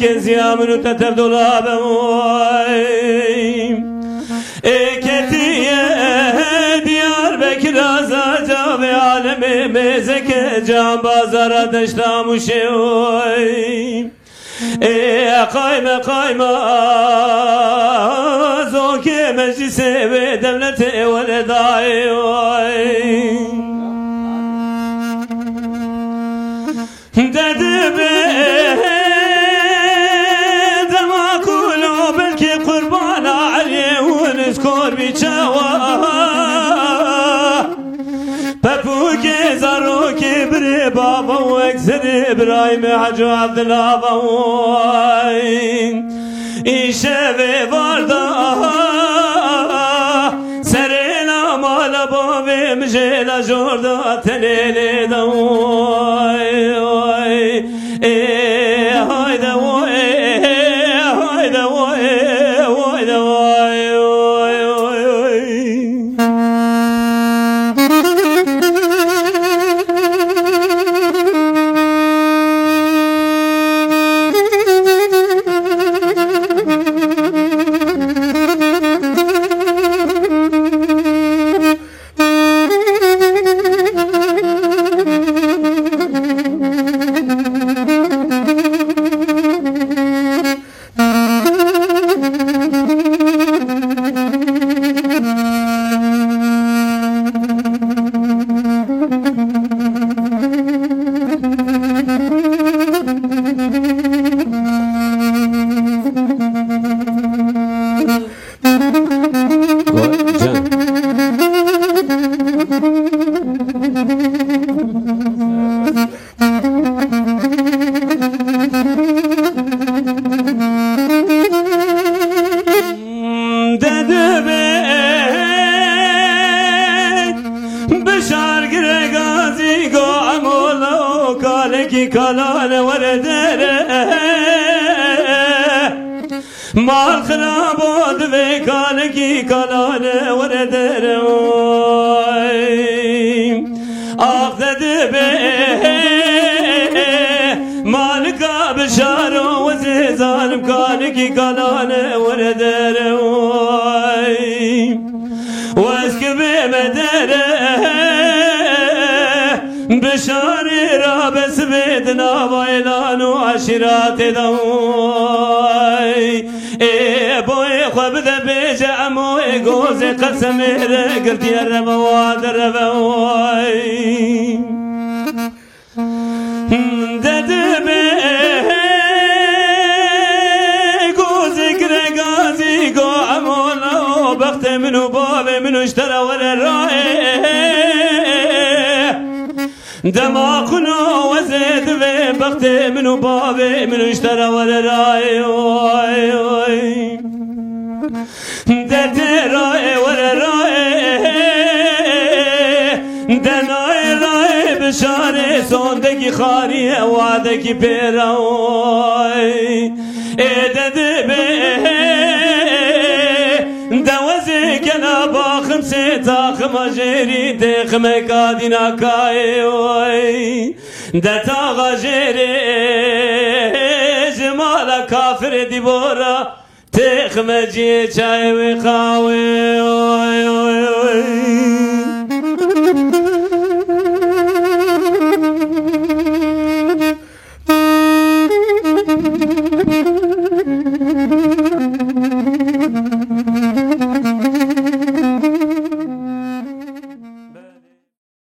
كزيا منو تتر دولابه اكتيه ديار بكر ازاجا به عالم مزك جان بازار دشتام وشوي قايمه قايمه زوك مجلس دولته ولداي ددبه نذكر بيتشاوا بابوك زاروك بري بابا واكسر ابراهيم حجو عبد الله باوين ايشافي بردا سرينا مالا بابي مجيلا جوردا تنيني دوي هايدا هايدا كلال وردره مال خرابات في كالكي كلال وردره أخذ به مالك بشارو وزيزان كالكي كلال وردره واسكب مدره بشاري رابس بيدنا ويلانو عشرات دوي بوي خبذ بيجعمو يقوز قسم قلت يا ربواد ربوي ددبي قوزك رقازي قو عمولو بخت منو بابي منو اشترى ولا الرأي دماغنا وزيد في بختي منو بابي منو اشترى ولا راي دتي راي ولا راي دناي راي بشاري صندقي خاري وعدك بيراي دوزي كنا باخم سيتا خمجيري ديخ مكادنا كاي دتا غجيري جمال كافر ديبورا تيخ مجي چاي وخاوي